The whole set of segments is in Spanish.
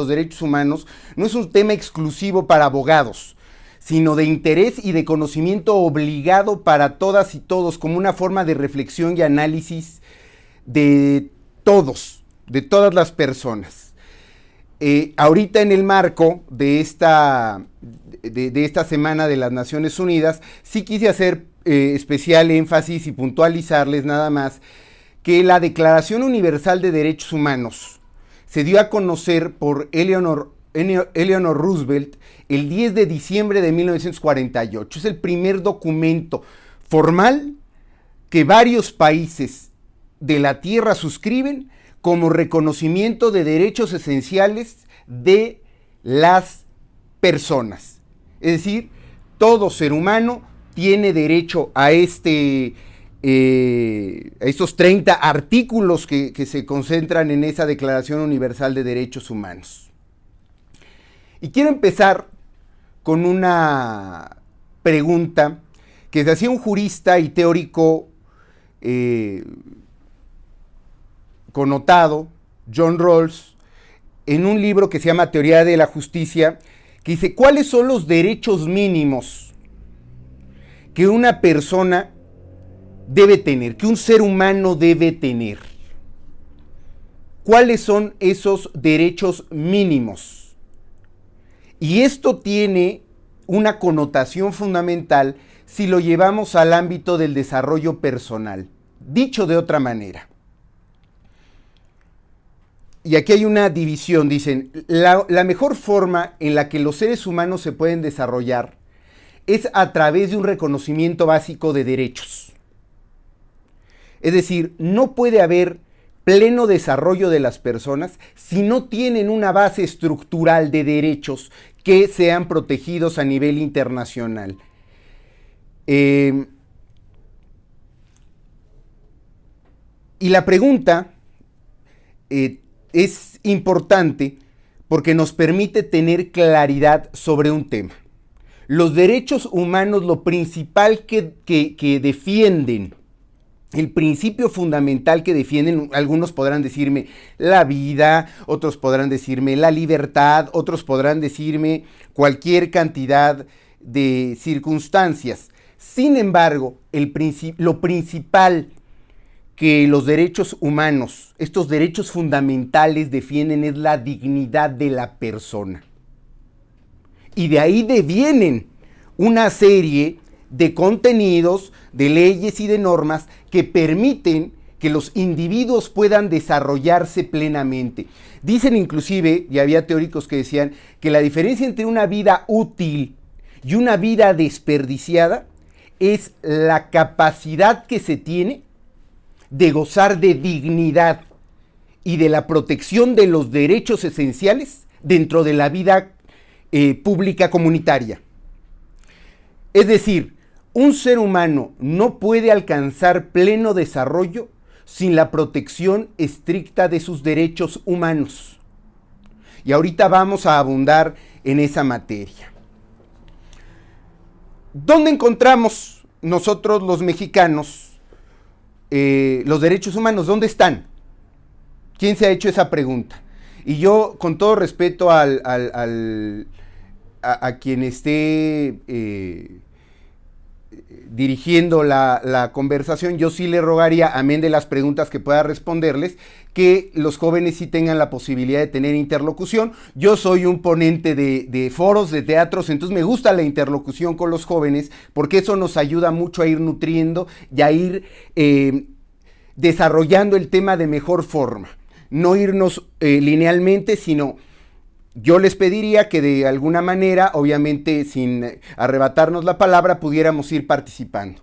los derechos humanos no es un tema exclusivo para abogados, sino de interés y de conocimiento obligado para todas y todos, como una forma de reflexión y análisis de todos, de todas las personas. Ahorita en el marco de esta Semana de las Naciones Unidas, sí quise hacer especial énfasis y puntualizarles nada más que la Declaración Universal de Derechos Humanos se dio a conocer por Eleanor Roosevelt el 10 de diciembre de 1948. Es el primer documento formal que varios países de la Tierra suscriben como reconocimiento de derechos esenciales de las personas. Es decir, todo ser humano tiene derecho a estos 30 artículos que se concentran en esa Declaración Universal de Derechos Humanos. Y quiero empezar con una pregunta que se hacía un jurista y teórico connotado, John Rawls, en un libro que se llama Teoría de la Justicia, que dice, ¿cuáles son los derechos mínimos que una persona debe tener, que un ser humano debe tener? ¿Cuáles son esos derechos mínimos? Y esto tiene una connotación fundamental si lo llevamos al ámbito del desarrollo personal. Dicho de otra manera, y aquí hay una división, dicen, la mejor forma en la que los seres humanos se pueden desarrollar es a través de un reconocimiento básico de derechos. Es decir, no puede haber pleno desarrollo de las personas si no tienen una base estructural de derechos que sean protegidos a nivel internacional. Y la pregunta es importante porque nos permite tener claridad sobre un tema. Los derechos humanos, lo principal que defienden, el principio fundamental que defienden, algunos podrán decirme la vida, otros podrán decirme la libertad, otros podrán decirme cualquier cantidad de circunstancias. Sin embargo, lo principal que los derechos humanos, estos derechos fundamentales defienden es la dignidad de la persona. Y de ahí devienen una serie de contenidos, de leyes y de normas que permiten que los individuos puedan desarrollarse plenamente. Dicen inclusive, y había teóricos que decían, que la diferencia entre una vida útil y una vida desperdiciada es la capacidad que se tiene de gozar de dignidad y de la protección de los derechos esenciales dentro de la vida pública comunitaria. Es decir, un ser humano no puede alcanzar pleno desarrollo sin la protección estricta de sus derechos humanos. Y ahorita vamos a abundar en esa materia. ¿Dónde encontramos nosotros los mexicanos los derechos humanos? ¿Dónde están? ¿Quién se ha hecho esa pregunta? Y yo, con todo respeto a quien esté dirigiendo la conversación, yo sí le rogaría, amén de las preguntas que pueda responderles, que los jóvenes sí tengan la posibilidad de tener interlocución. Yo soy un ponente de foros, de teatros, entonces me gusta la interlocución con los jóvenes, porque eso nos ayuda mucho a ir nutriendo y a ir desarrollando el tema de mejor forma. No irnos linealmente, sino yo les pediría que de alguna manera, obviamente sin arrebatarnos la palabra, pudiéramos ir participando.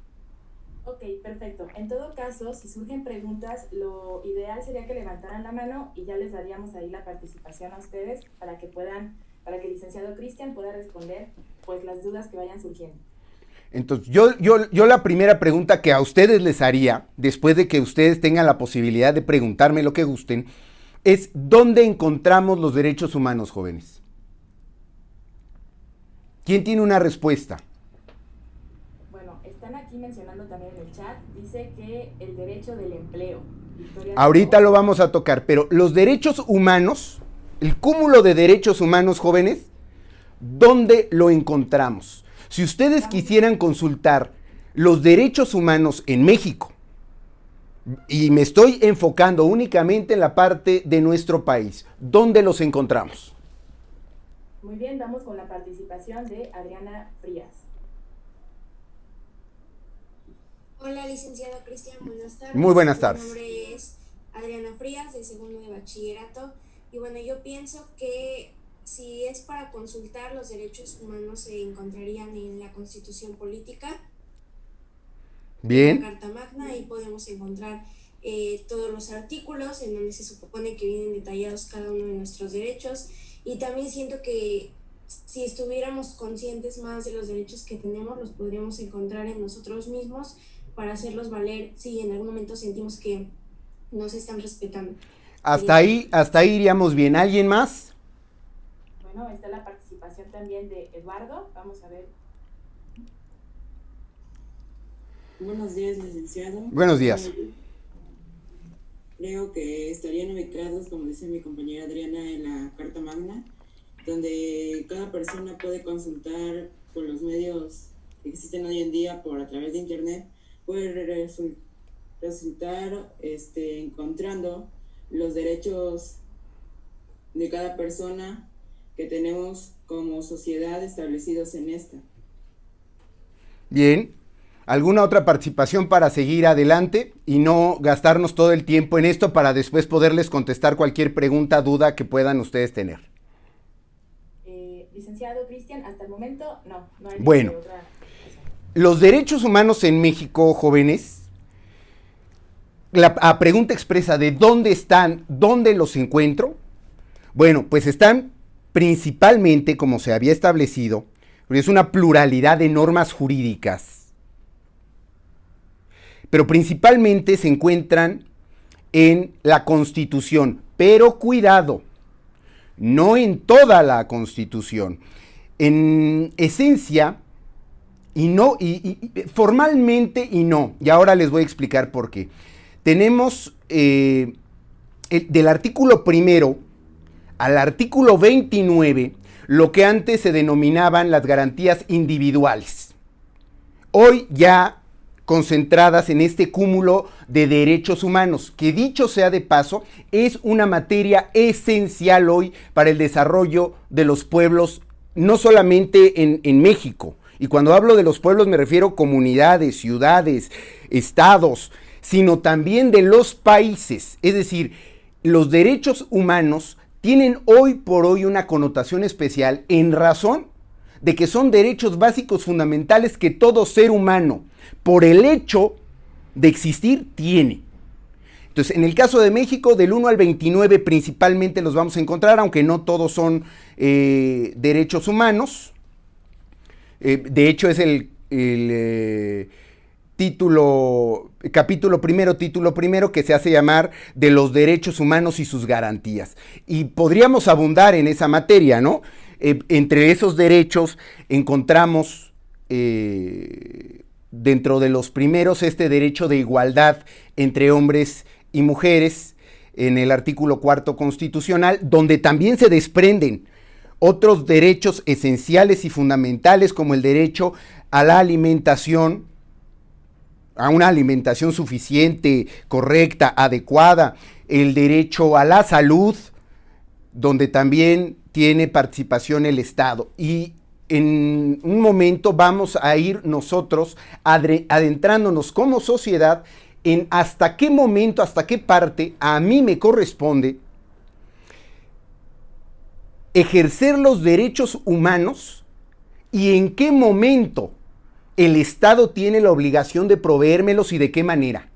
Ok, perfecto. En todo caso, si surgen preguntas, lo ideal sería que levantaran la mano y ya les daríamos ahí la participación a ustedes para que el licenciado Cristian pueda responder pues las dudas que vayan surgiendo. Entonces, yo la primera pregunta que a ustedes les haría, después de que ustedes tengan la posibilidad de preguntarme lo que gusten, es ¿dónde encontramos los derechos humanos, jóvenes? ¿Quién tiene una respuesta? Bueno, están aquí mencionando también en el chat, dice que el derecho del empleo. Ahorita lo vamos a tocar, pero los derechos humanos el cúmulo de derechos humanos, jóvenes, ¿dónde lo encontramos? Si ustedes quisieran consultar los derechos humanos en México, y me estoy enfocando únicamente en la parte de nuestro país, ¿dónde los encontramos? Muy bien, vamos con la participación de Adriana Frías. Hola, licenciado Cristian, buenas tardes. Muy buenas tardes. Mi nombre es Adriana Frías, de segundo de bachillerato. Y bueno, yo pienso que si es para consultar, los derechos humanos se encontrarían en la Constitución Política, Bien. en la Carta Magna, y podemos encontrar todos los artículos en donde se supone que vienen detallados cada uno de nuestros derechos. Y también siento que si estuviéramos conscientes más de los derechos que tenemos, los podríamos encontrar en nosotros mismos para hacerlos valer si en algún momento sentimos que no se están respetando. Hasta ahí iríamos bien. ¿Alguien más? Bueno, está la participación también de Eduardo. Vamos a ver. Buenos días, licenciado. Buenos días. Creo que estarían ubicados, como dice mi compañera Adriana, en la Carta Magna, donde cada persona puede consultar con los medios que existen hoy en día a través de internet, puede resultar encontrando los derechos de cada persona que tenemos como sociedad establecidos en esta. Bien. ¿Alguna otra participación para seguir adelante y no gastarnos todo el tiempo en esto para después poderles contestar cualquier pregunta, duda que puedan ustedes tener? Licenciado Cristian, hasta el momento no hay Bueno, otra. los derechos humanos en México, jóvenes, la pregunta expresa de dónde están, dónde los encuentro. Bueno, pues están principalmente, como se había establecido, porque es una pluralidad de normas jurídicas, pero principalmente se encuentran en la Constitución. Pero cuidado, no en toda la Constitución. En esencia, y no, y formalmente y no. Y ahora les voy a explicar por qué. Tenemos del artículo 1 al artículo 29, lo que antes se denominaban las garantías individuales. Hoy ya concentradas en este cúmulo de derechos humanos, que dicho sea de paso, es una materia esencial hoy para el desarrollo de los pueblos, no solamente en México. Y cuando hablo de los pueblos me refiero a comunidades, ciudades, estados, sino también de los países. Es decir, los derechos humanos tienen hoy por hoy una connotación especial en razón de que son derechos básicos fundamentales que todo ser humano, por el hecho de existir, tiene. Entonces, en el caso de México, del 1 al 29 principalmente los vamos a encontrar, aunque no todos son derechos humanos. De hecho, es el capítulo primero, que se hace llamar de los derechos humanos y sus garantías. Y podríamos abundar en esa materia, ¿no? Entre esos derechos encontramos dentro de los primeros este derecho de igualdad entre hombres y mujeres en el artículo 4 constitucional, donde también se desprenden otros derechos esenciales y fundamentales como el derecho a la alimentación, a una alimentación suficiente, correcta, adecuada, el derecho a la salud, donde también tiene participación el Estado. Y en un momento vamos a ir nosotros adentrándonos como sociedad en hasta qué momento, hasta qué parte a mí me corresponde ejercer los derechos humanos y en qué momento el Estado tiene la obligación de proveérmelos y de qué manera.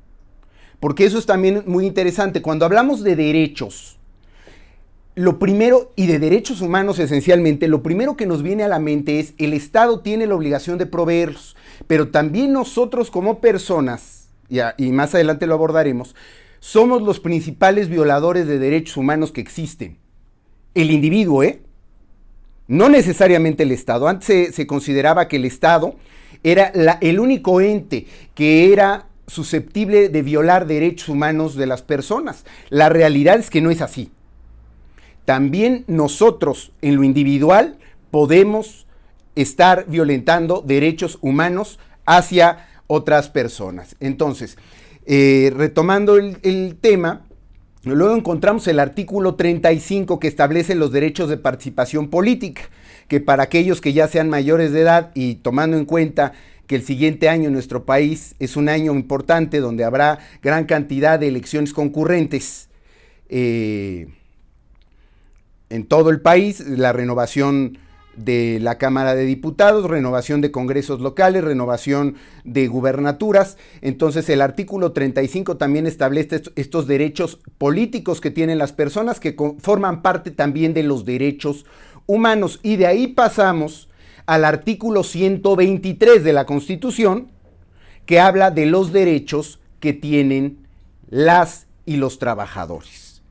Porque eso es también muy interesante. Cuando hablamos de derechos, lo primero, y de derechos humanos esencialmente, lo primero que nos viene a la mente es el Estado tiene la obligación de proveerlos, pero también nosotros como personas, y más adelante lo abordaremos, somos los principales violadores de derechos humanos que existen. El individuo, no necesariamente el Estado. Antes se consideraba que el Estado era el único ente que era susceptible de violar derechos humanos de las personas. La realidad es que no es así. también nosotros en lo individual podemos estar violentando derechos humanos hacia otras personas. Entonces, retomando el tema, luego encontramos el artículo 35 que establece los derechos de participación política, que para aquellos que ya sean mayores de edad y tomando en cuenta que el siguiente año en nuestro país es un año importante donde habrá gran cantidad de elecciones concurrentes en todo el país, la renovación de la Cámara de Diputados, renovación de congresos locales, renovación de gubernaturas. Entonces el artículo 35 también establece estos derechos políticos que tienen las personas que forman parte también de los derechos humanos, y de ahí pasamos al artículo 123 de la Constitución, que habla de los derechos que tienen las y los trabajadores.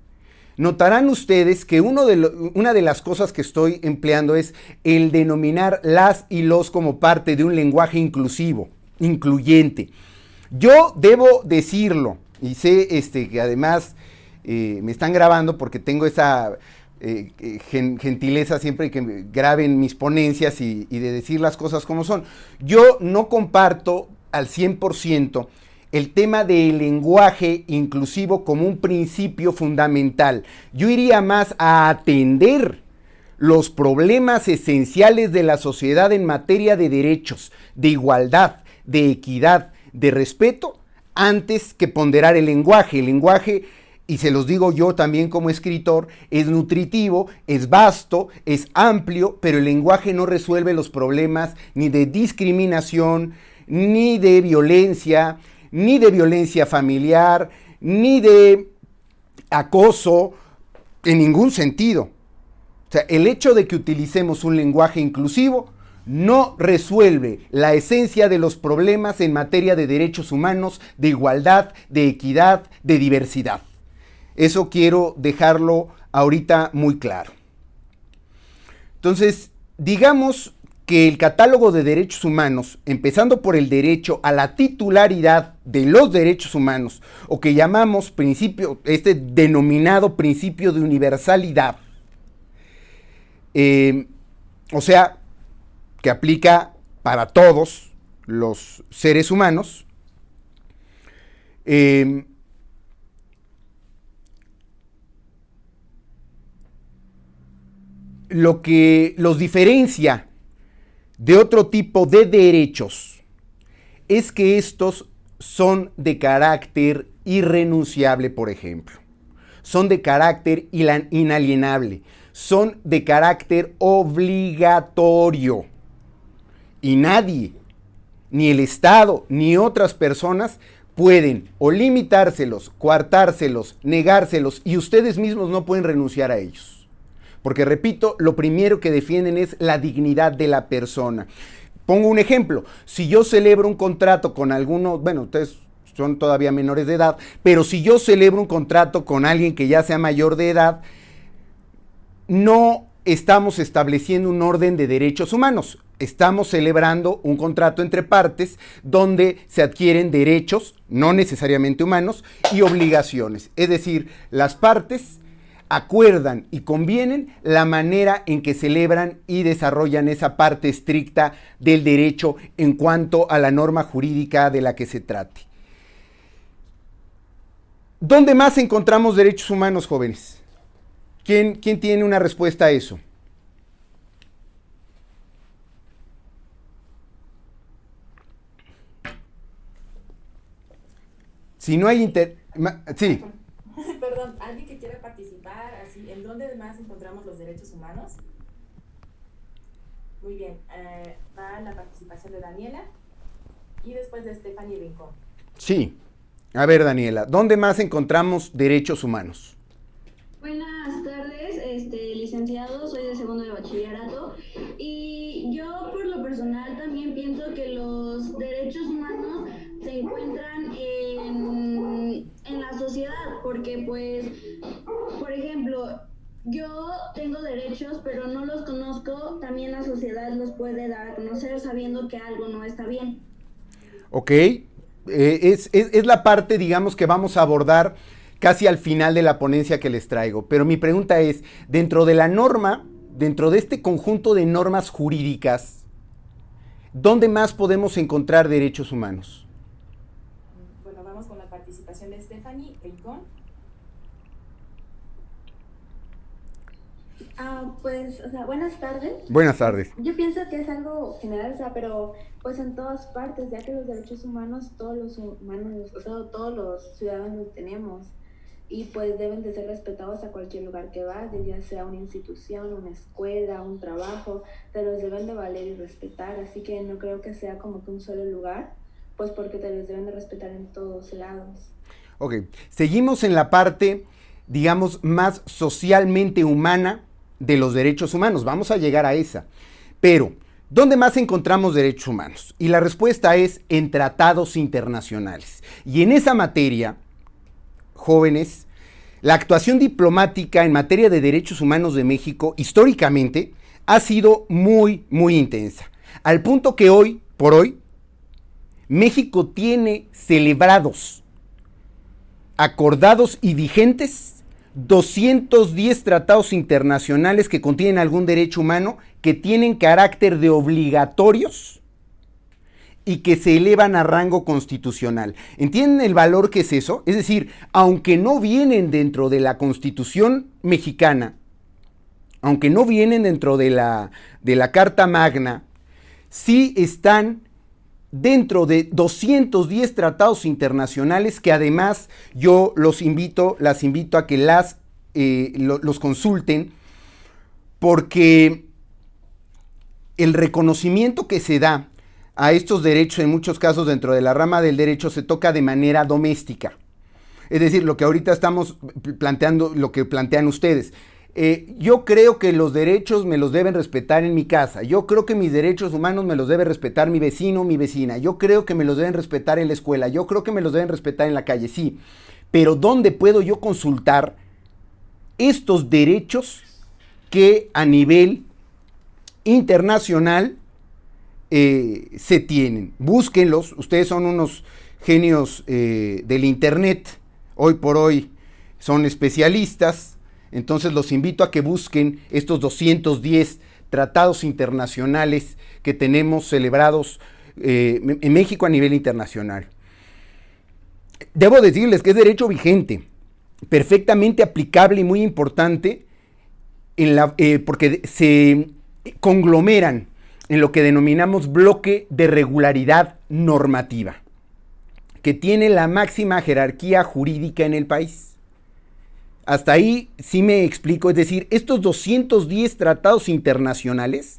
Notarán ustedes que una de las cosas que estoy empleando es el denominar las y los como parte de un lenguaje inclusivo, incluyente. Yo debo decirlo, y sé que además me están grabando porque tengo esa gentileza siempre que graben mis ponencias y de decir las cosas como son. Yo no comparto al 100% el tema del lenguaje inclusivo como un principio fundamental. Yo iría más a atender los problemas esenciales de la sociedad en materia de derechos, de igualdad, de equidad, de respeto, antes que ponderar el lenguaje. El lenguaje, y se los digo yo también como escritor, es nutritivo, es vasto, es amplio, pero el lenguaje no resuelve los problemas ni de discriminación, ni de violencia familiar, ni de acoso, en ningún sentido. O sea, el hecho de que utilicemos un lenguaje inclusivo no resuelve la esencia de los problemas en materia de derechos humanos, de igualdad, de equidad, de diversidad. Eso quiero dejarlo ahorita muy claro. Entonces, digamos que el catálogo de derechos humanos, empezando por el derecho a la titularidad de los derechos humanos, o que llamamos principio, denominado principio de universalidad, o sea, que aplica para todos los seres humanos, lo que los diferencia de otro tipo de derechos es que estos son de carácter irrenunciable, por ejemplo. Son de carácter inalienable. Son de carácter obligatorio. Y nadie, ni el Estado, ni otras personas pueden o limitárselos, coartárselos, negárselos, y ustedes mismos no pueden renunciar a ellos. Porque, repito, lo primero que defienden es la dignidad de la persona. Pongo un ejemplo. Si yo celebro un contrato con algunos, bueno, ustedes son todavía menores de edad, pero si yo celebro un contrato con alguien que ya sea mayor de edad, no estamos estableciendo un orden de derechos humanos. Estamos celebrando un contrato entre partes donde se adquieren derechos, no necesariamente humanos, y obligaciones. Es decir, las partes acuerdan y convienen la manera en que celebran y desarrollan esa parte estricta del derecho en cuanto a la norma jurídica de la que se trate. ¿Dónde más encontramos derechos humanos, jóvenes? ¿Quién tiene una respuesta a eso? Si no hay sí. Perdón, ¿alguien que quiera participar? Así, ¿en dónde más encontramos los derechos humanos? Muy bien, va la participación de Daniela y después de Stephanie Rincón. Sí, a ver, Daniela, ¿dónde más encontramos derechos humanos? Buenas tardes, licenciado, soy de segundo de bachillerato y yo por lo personal también pienso que los derechos humanos se encuentran en la sociedad, porque pues, por ejemplo, yo tengo derechos pero no los conozco, también la sociedad los puede dar a conocer sabiendo que algo no está bien. Ok, es la parte, digamos, que vamos a abordar casi al final de la ponencia que les traigo. Pero mi pregunta es, dentro de la norma, dentro de este conjunto de normas jurídicas, ¿dónde más podemos encontrar derechos humanos? Bueno, vamos con la participación de Stephanie Rincón. Pues, o sea, buenas tardes. Buenas tardes. Yo pienso que es algo general, o sea, pero pues en todas partes, ya que los derechos humanos, todos los humanos, o sea, todos los ciudadanos los tenemos y pues deben de ser respetados a cualquier lugar que vayas, ya sea una institución, una escuela, un trabajo, te los deben de valer y respetar, así que no creo que sea como que un solo lugar, pues porque te los deben de respetar en todos lados. Ok, seguimos en la parte, digamos, más socialmente humana de los derechos humanos. Vamos a llegar a esa. Pero, ¿dónde más encontramos derechos humanos? Y la respuesta es en tratados internacionales. Y en esa materia, jóvenes, la actuación diplomática en materia de derechos humanos de México, históricamente, ha sido muy, muy intensa. Al punto que hoy, por hoy, México tiene celebrados, acordados y vigentes 210 tratados internacionales que contienen algún derecho humano, que tienen carácter de obligatorios y que se elevan a rango constitucional. ¿Entienden el valor que es eso? Es decir, aunque no vienen dentro de la Constitución mexicana, aunque no vienen dentro de la Carta Magna, sí están dentro de 210 tratados internacionales que además yo las invito a que los consulten, porque el reconocimiento que se da a estos derechos, en muchos casos dentro de la rama del derecho, se toca de manera doméstica. Es decir, lo que ahorita estamos planteando, lo que plantean ustedes. Yo creo que los derechos me los deben respetar en mi casa. Yo creo que mis derechos humanos me los debe respetar mi vecino o mi vecina. Yo creo que me los deben respetar en la escuela. Yo creo que me los deben respetar en la calle, sí. Pero ¿dónde puedo yo consultar estos derechos que a nivel internacional se tienen? Búsquenlos. Ustedes son unos genios del internet. Hoy por hoy son especialistas. Entonces los invito a que busquen estos 210 tratados internacionales que tenemos celebrados en México a nivel internacional. Debo decirles que es derecho vigente, perfectamente aplicable y muy importante, porque se conglomeran en lo que denominamos bloque de regularidad normativa, que tiene la máxima jerarquía jurídica en el país. Hasta ahí sí me explico, es decir, estos 210 tratados internacionales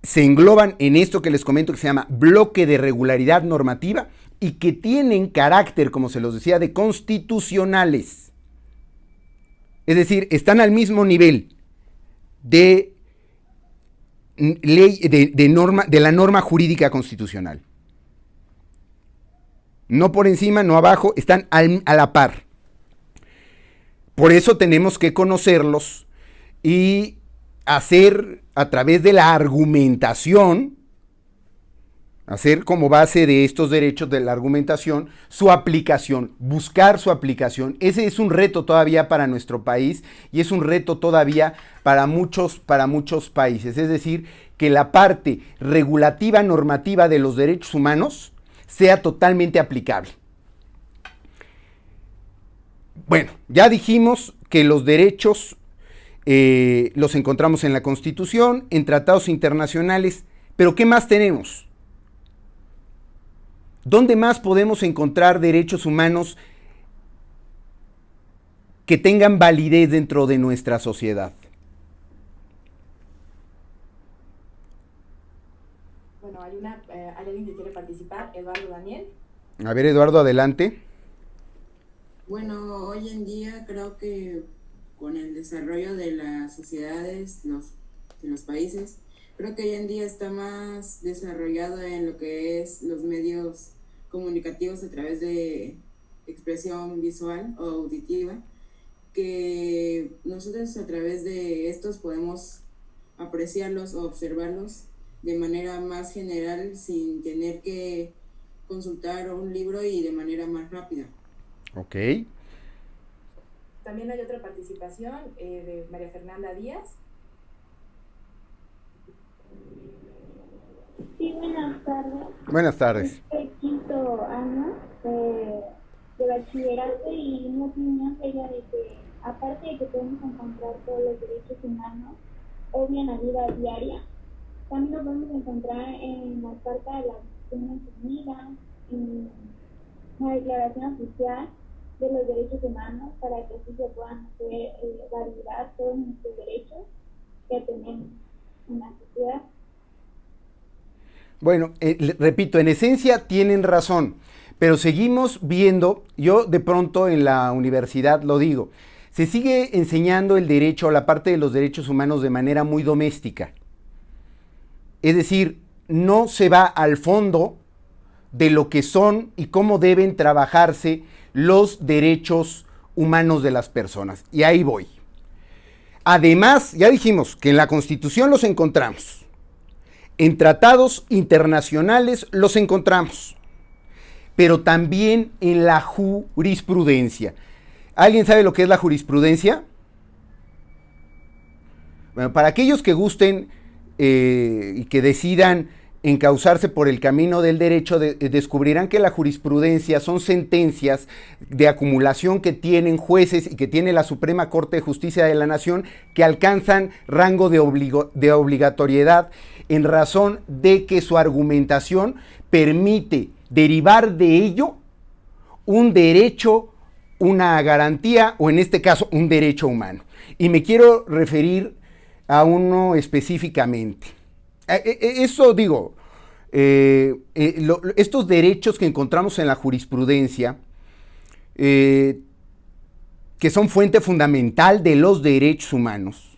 se engloban en esto que les comento que se llama bloque de regularidad normativa y que tienen carácter, como se los decía, de constitucionales. Es decir, están al mismo nivel de ley, de la norma jurídica constitucional. No por encima, no abajo, están a la par. Por eso tenemos que conocerlos y hacer a través de la argumentación, hacer como base de estos derechos de la argumentación su aplicación, buscar su aplicación. Ese es un reto todavía para nuestro país y es un reto todavía para muchos países. Es decir, que la parte regulativa normativa de los derechos humanos sea totalmente aplicable. Bueno, ya dijimos que los derechos los encontramos en la Constitución, en tratados internacionales, pero ¿qué más tenemos? ¿Dónde más podemos encontrar derechos humanos que tengan validez dentro de nuestra sociedad? Bueno, hay alguien que quiere participar, Eduardo Daniel. A ver, Eduardo, adelante. Bueno, hoy en día creo que con el desarrollo de las sociedades, de los países, creo que hoy en día está más desarrollado en lo que es los medios comunicativos a través de expresión visual o auditiva, que nosotros a través de estos podemos apreciarlos o observarlos de manera más general sin tener que consultar un libro y de manera más rápida. Ok. También hay otra participación de María Fernanda Díaz. Sí, buenas tardes. Buenas tardes. Soy quinto año de bachillerato y mi opinión sería de que, aparte de que podemos encontrar todos los derechos humanos, obvio en la vida diaria, también lo podemos encontrar en la Carta de las Naciones Unidas, en la Declaración Oficial de los Derechos Humanos, para que así se puedan hacer validar todos nuestros derechos que tenemos en la sociedad. Bueno, repito, en esencia tienen razón, pero seguimos viendo, yo de pronto en la universidad lo digo, se sigue enseñando el derecho, la parte de los derechos humanos de manera muy doméstica. Es decir, no se va al fondo de lo que son y cómo deben trabajarse los derechos humanos de las personas. Y ahí voy. Además, ya dijimos que en la Constitución los encontramos. En tratados internacionales los encontramos, pero también en la jurisprudencia. ¿Alguien sabe lo que es la jurisprudencia? Bueno, para aquellos que gusten y que decidan encauzarse por el camino del derecho, descubrirán que la jurisprudencia son sentencias de acumulación que tienen jueces y que tiene la Suprema Corte de Justicia de la Nación, que alcanzan rango de obligatoriedad en razón de que su argumentación permite derivar de ello un derecho, una garantía o en este caso un derecho humano. Y me quiero referir a uno específicamente. Eso digo, estos derechos que encontramos en la jurisprudencia, que son fuente fundamental de los derechos humanos,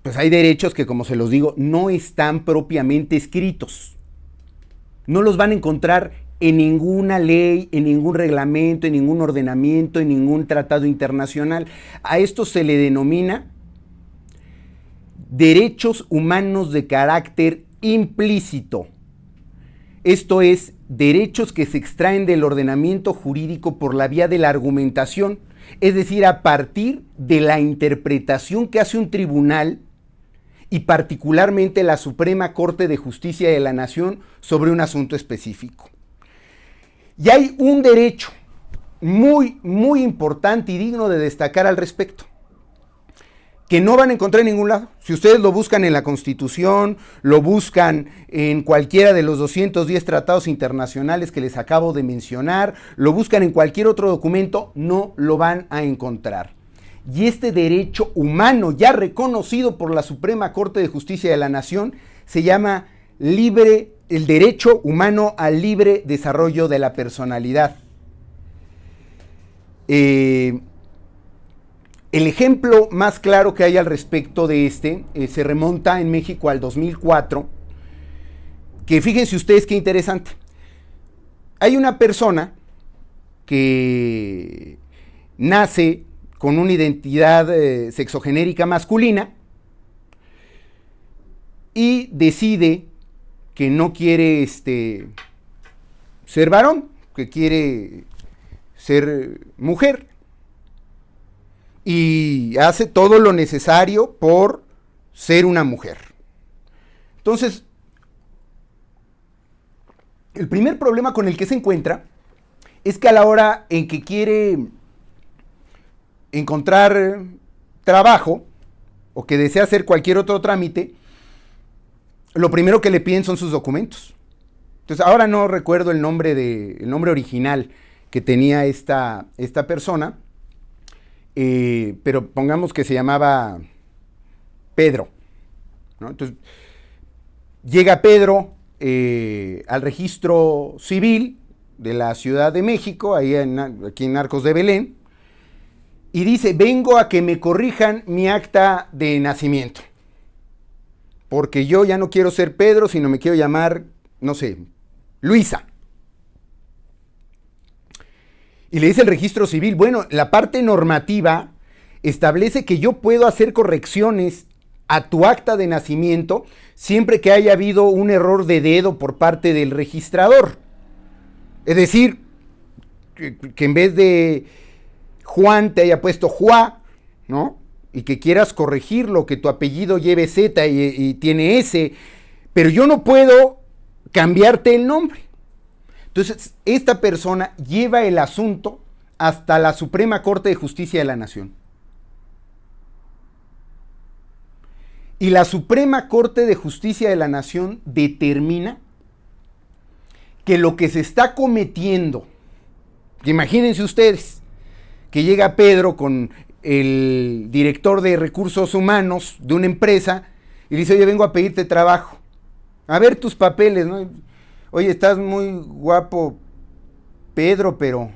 pues hay derechos que, como se los digo, no están propiamente escritos. No los van a encontrar en ninguna ley, en ningún reglamento, en ningún ordenamiento, en ningún tratado internacional. A esto se le denomina derechos humanos de carácter implícito. Esto es, derechos que se extraen del ordenamiento jurídico por la vía de la argumentación, es decir, a partir de la interpretación que hace un tribunal y particularmente la Suprema Corte de Justicia de la Nación sobre un asunto específico. Y hay un derecho muy, muy importante y digno de destacar al respecto, que no van a encontrar en ningún lado. Si ustedes lo buscan en la Constitución, lo buscan en cualquiera de los 210 tratados internacionales que les acabo de mencionar, lo buscan en cualquier otro documento, no lo van a encontrar. Y este derecho humano, ya reconocido por la Suprema Corte de Justicia de la Nación, se llama el derecho humano al libre desarrollo de la personalidad. El ejemplo más claro que hay al respecto de se remonta en México al 2004, que fíjense ustedes qué interesante. Hay una persona que nace con una identidad sexogenérica masculina y decide que no quiere ser varón, que quiere ser mujer. Y hace todo lo necesario por ser una mujer. Entonces, el primer problema con el que se encuentra es que a la hora en que quiere encontrar trabajo o que desea hacer cualquier otro trámite, lo primero que le piden son sus documentos. Entonces, ahora no recuerdo el nombre original que tenía esta persona, pero pongamos que se llamaba Pedro, ¿no? Entonces, llega Pedro al registro civil de la Ciudad de México, aquí en Arcos de Belén, y dice: vengo a que me corrijan mi acta de nacimiento, porque yo ya no quiero ser Pedro, sino me quiero llamar, no sé, Luisa. Y le dice el registro civil: bueno, la parte normativa establece que yo puedo hacer correcciones a tu acta de nacimiento siempre que haya habido un error de dedo por parte del registrador. Es decir, que en vez de Juan te haya puesto Juá, ¿no? Y que quieras corregirlo, que tu apellido lleve Z y tiene S, pero yo no puedo cambiarte el nombre. Entonces, esta persona lleva el asunto hasta la Suprema Corte de Justicia de la Nación. Y la Suprema Corte de Justicia de la Nación determina que lo que se está cometiendo, imagínense ustedes, que llega Pedro con el director de recursos humanos de una empresa y le dice, oye, vengo a pedirte trabajo. A ver tus papeles, ¿no? Oye, estás muy guapo, Pedro, pero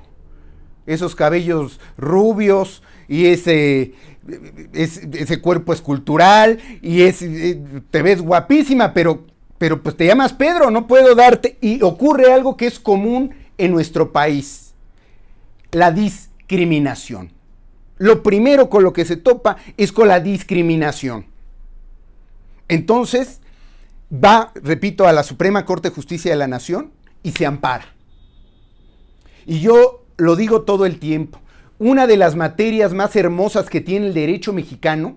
esos cabellos rubios y ese cuerpo escultural y te ves guapísima, pero pues te llamas Pedro, no puedo darte. Y ocurre algo que es común en nuestro país, la discriminación. Lo primero con lo que se topa es con la discriminación. Entonces, va, repito, a la Suprema Corte de Justicia de la Nación y se ampara. Y yo lo digo todo el tiempo, una de las materias más hermosas que tiene el derecho mexicano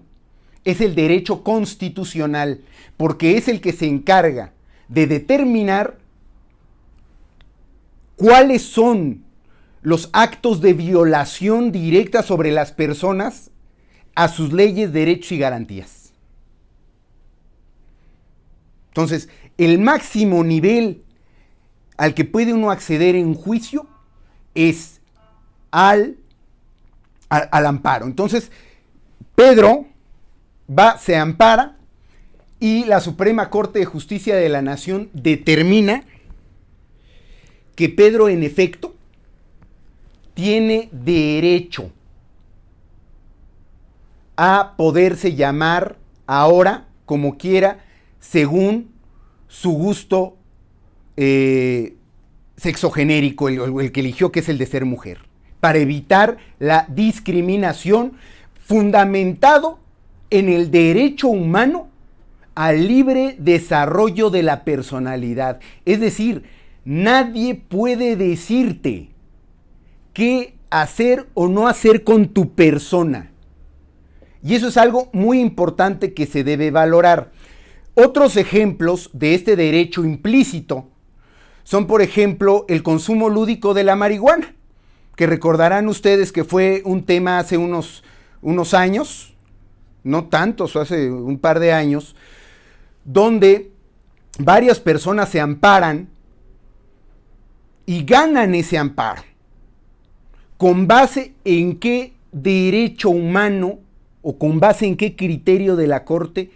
es el derecho constitucional, porque es el que se encarga de determinar cuáles son los actos de violación directa sobre las personas a sus leyes, derechos y garantías. Entonces, el máximo nivel al que puede uno acceder en juicio es al amparo. Entonces, Pedro se ampara y la Suprema Corte de Justicia de la Nación determina que Pedro, en efecto, tiene derecho a poderse llamar ahora como quiera, según su gusto sexogenérico, el que eligió, que es el de ser mujer, para evitar la discriminación fundamentado en el derecho humano al libre desarrollo de la personalidad. Es decir, nadie puede decirte qué hacer o no hacer con tu persona. Y eso es algo muy importante que se debe valorar. Otros ejemplos de este derecho implícito son, por ejemplo, el consumo lúdico de la marihuana, que recordarán ustedes que fue un tema hace unos años, no tantos, hace un par de años, donde varias personas se amparan y ganan ese amparo. ¿Con base en qué derecho humano o con base en qué criterio de la Corte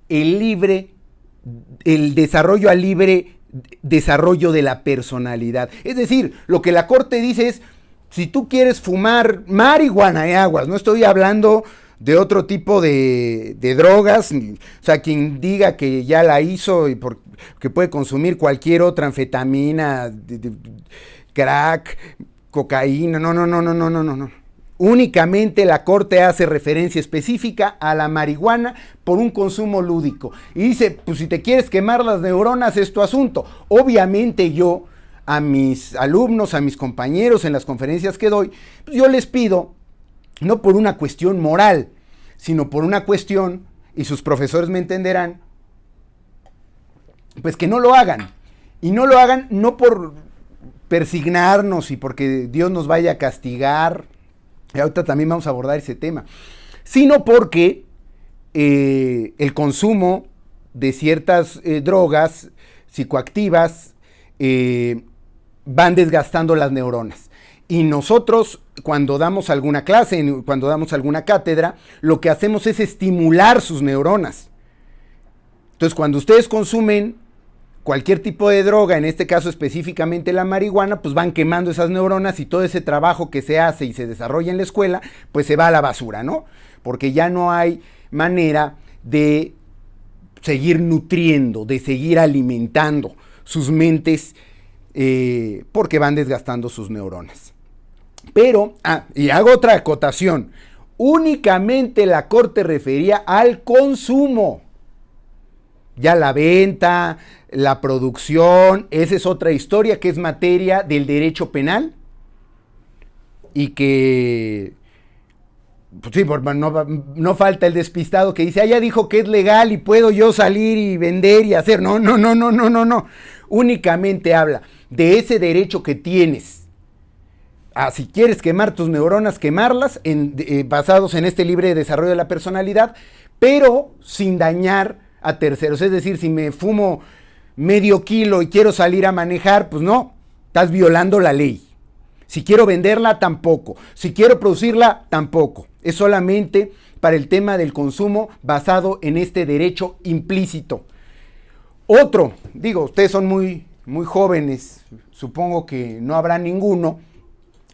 el desarrollo al libre desarrollo de la personalidad? Es decir, lo que la Corte dice es, si tú quieres fumar marihuana, aguas, no estoy hablando de otro tipo de drogas, o sea, quien diga que ya la hizo y que puede consumir cualquier otra anfetamina, crack, cocaína, no. Únicamente la Corte hace referencia específica a la marihuana por un consumo lúdico. Y dice, pues si te quieres quemar las neuronas es tu asunto. Obviamente yo a mis alumnos, a mis compañeros en las conferencias que doy, pues yo les pido, no por una cuestión moral, sino por una cuestión, y sus profesores me entenderán, pues que no lo hagan. Y no lo hagan no por persignarnos y porque Dios nos vaya a castigar, y ahorita también vamos a abordar ese tema, sino porque el consumo de ciertas drogas psicoactivas van desgastando las neuronas. Y nosotros, cuando damos alguna clase, cuando damos alguna cátedra, lo que hacemos es estimular sus neuronas. Entonces, cuando ustedes consumen cualquier tipo de droga, en este caso específicamente la marihuana, pues van quemando esas neuronas y todo ese trabajo que se hace y se desarrolla en la escuela, pues se va a la basura, ¿no? Porque ya no hay manera de seguir nutriendo, de seguir alimentando sus mentes, porque van desgastando sus neuronas. Pero, y hago otra acotación, únicamente la Corte refería al consumo. Ya la venta, la producción, esa es otra historia que es materia del derecho penal y que, pues sí, no falta el despistado que dice, ya dijo que es legal y puedo yo salir y vender y hacer. No. Únicamente habla de ese derecho que tienes. Si quieres quemar tus neuronas, quemarlas, basados en este libre desarrollo de la personalidad, pero sin dañar a terceros. Es decir, si me fumo medio kilo y quiero salir a manejar, pues no, estás violando la ley. Si quiero venderla, tampoco. Si quiero producirla, tampoco. Es solamente para el tema del consumo basado en este derecho implícito. Otro, ustedes son muy jóvenes, supongo que no habrá ninguno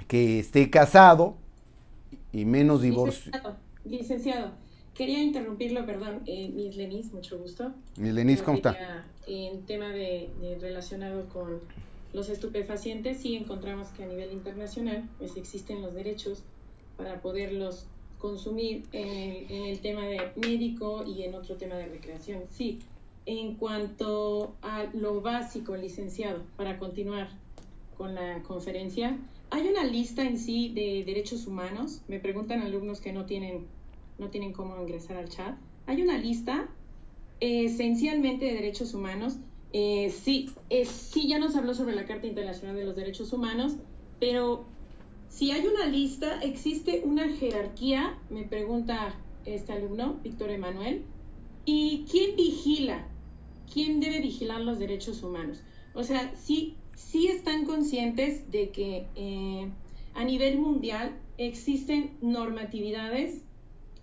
que esté casado y menos divorciado. Licenciado, quería interrumpirlo, perdón, Miss Lenis, mucho gusto. Miss Lenis, ¿cómo está? En tema relacionado con los estupefacientes, sí encontramos que a nivel internacional pues existen los derechos para poderlos consumir en el tema de médico y en otro tema de recreación. Sí, en cuanto a lo básico, licenciado, para continuar con la conferencia, hay una lista en sí de derechos humanos. Me preguntan alumnos que no tienen cómo ingresar al chat. Hay una lista esencialmente de derechos humanos. Sí, ya nos habló sobre la Carta Internacional de los Derechos Humanos, pero si hay una lista, existe una jerarquía, me pregunta este alumno, Víctor Emanuel, ¿y quién vigila? ¿Quién debe vigilar los derechos humanos? O sea, sí están conscientes de que a nivel mundial existen normatividades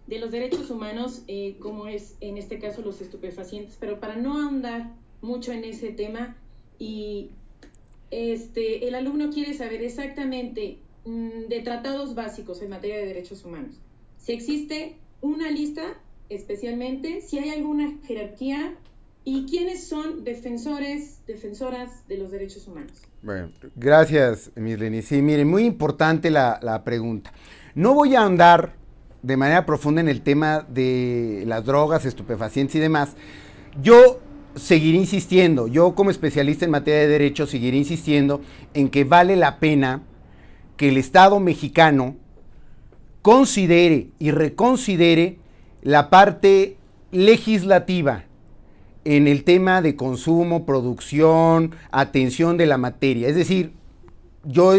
de los derechos humanos, como es en este caso los estupefacientes, pero para no ahondar mucho en ese tema, y el alumno quiere saber exactamente de tratados básicos en materia de derechos humanos, si existe una lista especialmente, si hay alguna jerarquía y quiénes son defensoras de los derechos humanos. Bueno, gracias, Miss Lenis. Sí, miren, muy importante la pregunta. No voy a andar de manera profunda en el tema de las drogas, estupefacientes y demás. Yo seguiré insistiendo, yo como especialista en materia de derecho, seguiré insistiendo en que vale la pena que el Estado mexicano considere y reconsidere la parte legislativa en el tema de consumo, producción, atención de la materia. Es decir, yo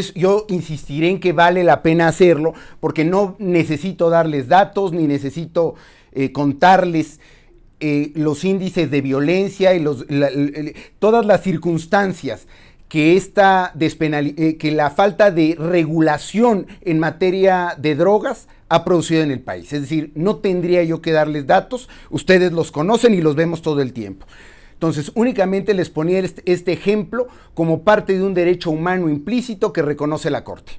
insistiré en que vale la pena hacerlo, porque no necesito darles datos, ni necesito contarles los índices de violencia y todas las circunstancias que que la falta de regulación en materia de drogas ha producido en el país. Es decir, no tendría yo que darles datos, ustedes los conocen y los vemos todo el tiempo. Entonces, únicamente les ponía este ejemplo como parte de un derecho humano implícito que reconoce la Corte.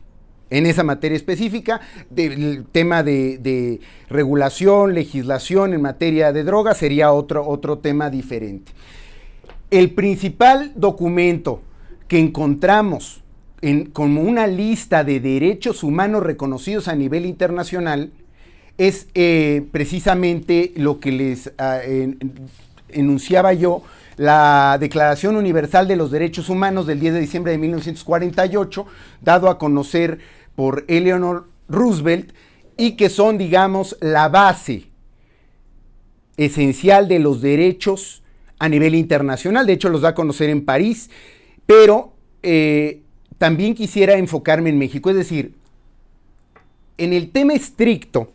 En esa materia específica, del tema de regulación, legislación en materia de drogas sería otro tema diferente. El principal documento que encontramos como una lista de derechos humanos reconocidos a nivel internacional es precisamente lo que les enunciaba yo, la Declaración Universal de los Derechos Humanos del 10 de diciembre de 1948, dado a conocer por Eleanor Roosevelt, y que son, digamos, la base esencial de los derechos a nivel internacional. De hecho, los da a conocer en París, pero también quisiera enfocarme en México. Es decir, en el tema estricto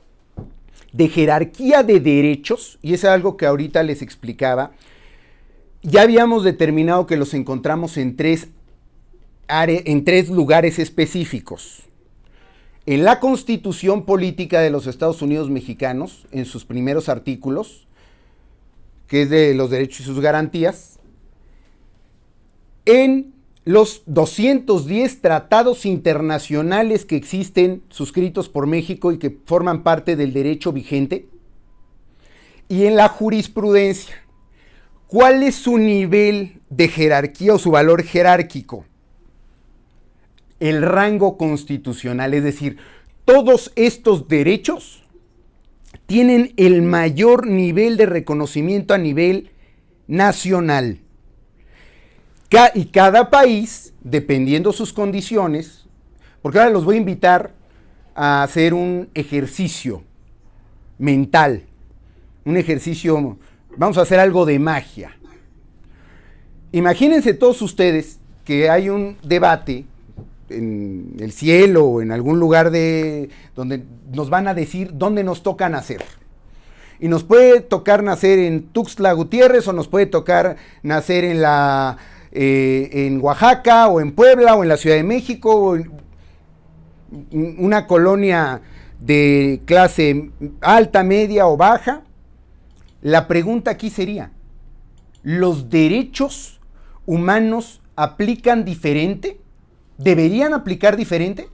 de jerarquía de derechos, y es algo que ahorita les explicaba, ya habíamos determinado que los encontramos en tres lugares específicos. En la Constitución Política de los Estados Unidos Mexicanos, en sus primeros artículos, que es de los derechos y sus garantías, en los 210 tratados internacionales que existen suscritos por México y que forman parte del derecho vigente, y en la jurisprudencia. ¿Cuál es su nivel de jerarquía o su valor jerárquico? El rango constitucional, es decir, todos estos derechos tienen el mayor nivel de reconocimiento a nivel nacional. Y cada país, dependiendo sus condiciones, porque ahora los voy a invitar a hacer un ejercicio mental, un ejercicio, vamos a hacer algo de magia. Imagínense todos ustedes que hay un debate en el cielo o en algún lugar donde nos van a decir dónde nos toca nacer. Y nos puede tocar nacer en Tuxtla Gutiérrez o nos puede tocar nacer en Oaxaca o en Puebla o en la Ciudad de México o en una colonia de clase alta, media o baja. La pregunta aquí sería, ¿los derechos humanos aplican diferente? ¿Deberían aplicar diferente?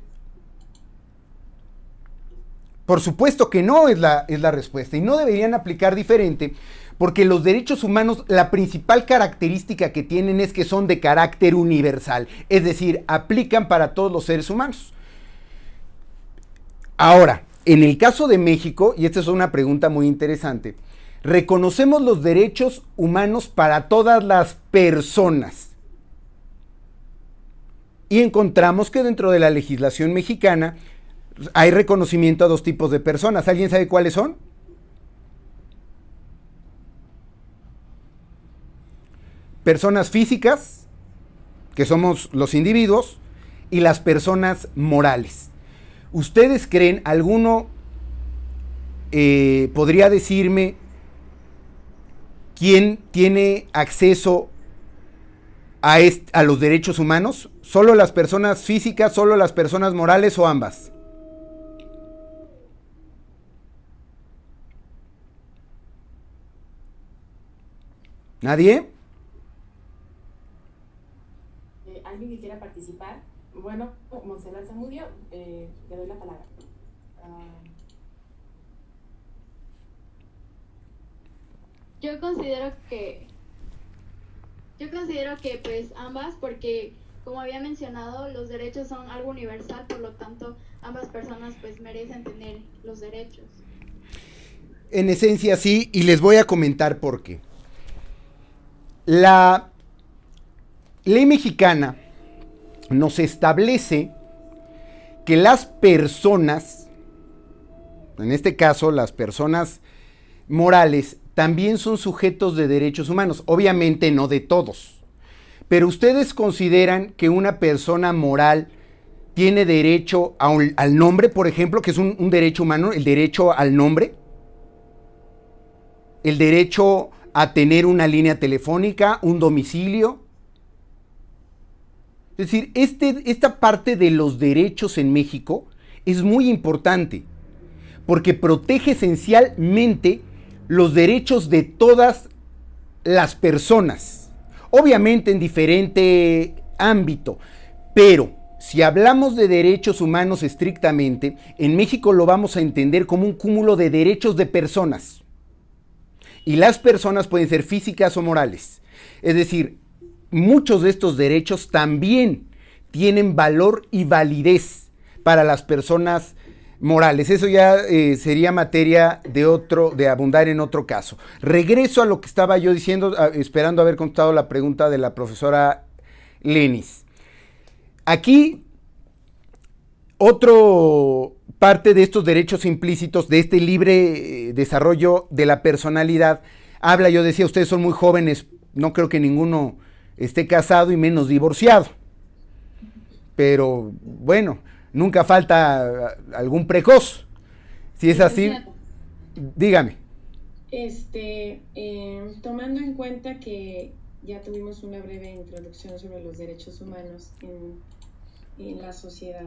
Por supuesto que no es la respuesta, y no deberían aplicar diferente porque los derechos humanos, la principal característica que tienen es que son de carácter universal, es decir, aplican para todos los seres humanos. Ahora, en el caso de México, y esta es una pregunta muy interesante, reconocemos los derechos humanos para todas las personas. Y encontramos que dentro de la legislación mexicana hay reconocimiento a dos tipos de personas. ¿Alguien sabe cuáles son? Personas físicas, que somos los individuos, y las personas morales. ¿Ustedes creen, alguno podría decirme quién tiene acceso a los derechos humanos? ¿Solo las personas físicas, solo las personas morales o ambas? ¿Nadie? ¿Alguien que quiera participar? Bueno, Montserrat Zamudio, le doy la palabra. Yo considero que pues ambas, porque como había mencionado, los derechos son algo universal, por lo tanto ambas personas pues merecen tener los derechos. En esencia sí, y les voy a comentar por qué. La ley mexicana nos establece que las personas, en este caso las personas morales, también son sujetos de derechos humanos. Obviamente no de todos. Pero ustedes consideran que una persona moral tiene derecho al nombre, por ejemplo, que es un derecho humano, el derecho al nombre, el derecho a tener una línea telefónica, un domicilio. Es decir, esta parte de los derechos en México es muy importante porque protege esencialmente los derechos de todas las personas, obviamente en diferente ámbito, pero si hablamos de derechos humanos estrictamente, en México lo vamos a entender como un cúmulo de derechos de personas. Y las personas pueden ser físicas o morales. Es decir, muchos de estos derechos también tienen valor y validez para las personas morales. Eso ya sería materia de abundar en otro caso. Regreso a lo que estaba yo diciendo, esperando haber contestado la pregunta de la profesora Lenis. Aquí, otro parte de estos derechos implícitos, de este libre desarrollo de la personalidad, habla, yo decía, ustedes son muy jóvenes, no creo que ninguno esté casado y menos divorciado. Pero, bueno, nunca falta algún precoz. Si es así, dígame. Tomando en cuenta que ya tuvimos una breve introducción sobre los derechos humanos en la sociedad,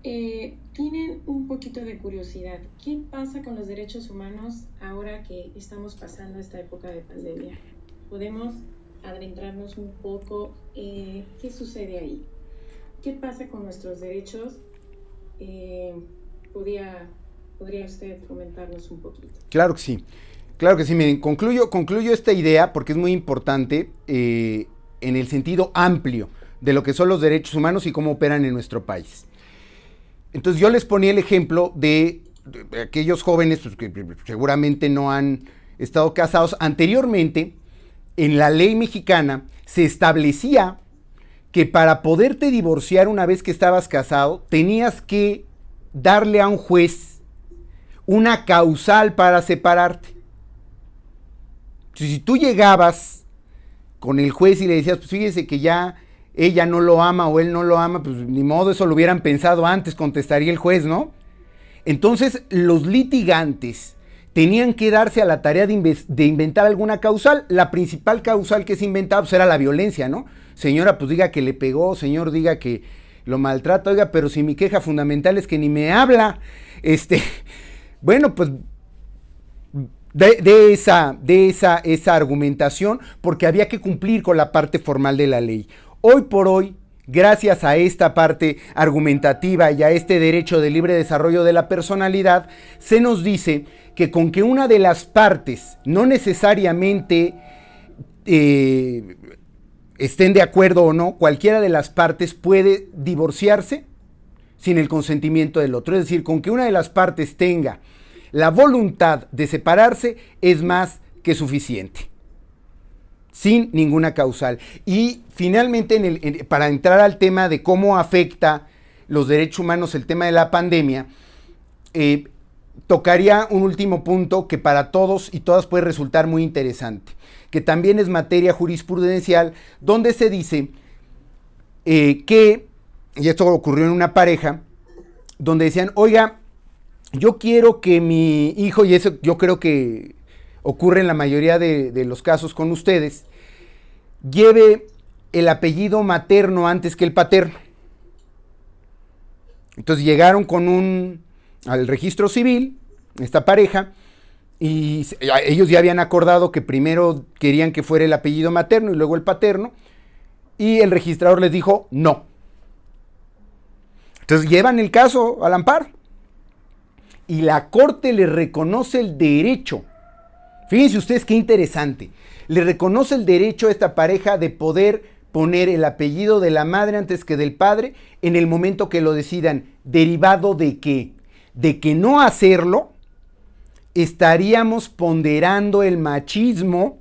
tienen un poquito de curiosidad. ¿Qué pasa con los derechos humanos ahora que estamos pasando esta época de pandemia? ¿Podemos adentrarnos un poco? ¿Qué sucede ahí? ¿Qué pasa con nuestros derechos? ¿Podría usted comentarnos un poquito? Claro que sí. Claro que sí. Miren, concluyo esta idea porque es muy importante en el sentido amplio de lo que son los derechos humanos y cómo operan en nuestro país. Entonces yo les ponía el ejemplo de aquellos jóvenes pues, que seguramente no han estado casados. Anteriormente, en la ley mexicana se establecía que para poderte divorciar una vez que estabas casado, tenías que darle a un juez una causal para separarte. Si tú llegabas con el juez y le decías, pues fíjese que ya ella no lo ama o él no lo ama, pues ni modo, eso lo hubieran pensado antes, contestaría el juez, ¿no? Entonces los litigantes tenían que darse a la tarea de inventar alguna causal. La principal causal que se inventaba pues era la violencia, ¿no? Señora, pues diga que le pegó, señor, diga que lo maltrata, oiga, pero si mi queja fundamental es que ni me habla, bueno, pues de esa argumentación, porque había que cumplir con la parte formal de la ley. Hoy por hoy, gracias a esta parte argumentativa y a este derecho de libre desarrollo de la personalidad, se nos dice que con que una de las partes no necesariamente estén de acuerdo o no, cualquiera de las partes puede divorciarse sin el consentimiento del otro. Es decir, con que una de las partes tenga la voluntad de separarse es más que suficiente, sin ninguna causal. Y finalmente, para entrar al tema de cómo afecta los derechos humanos el tema de la pandemia, tocaría un último punto que para todos y todas puede resultar muy interesante, que también es materia jurisprudencial, donde se dice que, y esto ocurrió en una pareja, donde decían, oiga, yo quiero que mi hijo, y eso yo creo que ocurre en la mayoría de los casos con ustedes, lleve el apellido materno antes que el paterno. Entonces llegaron al registro civil, esta pareja, y ellos ya habían acordado que primero querían que fuera el apellido materno y luego el paterno, y el registrador les dijo no. Entonces llevan el caso al amparo, y la corte le reconoce el derecho. Fíjense ustedes qué interesante. Le reconoce el derecho a esta pareja de poder poner el apellido de la madre antes que del padre en el momento que lo decidan. ¿Derivado de qué? De que no hacerlo, estaríamos ponderando el machismo,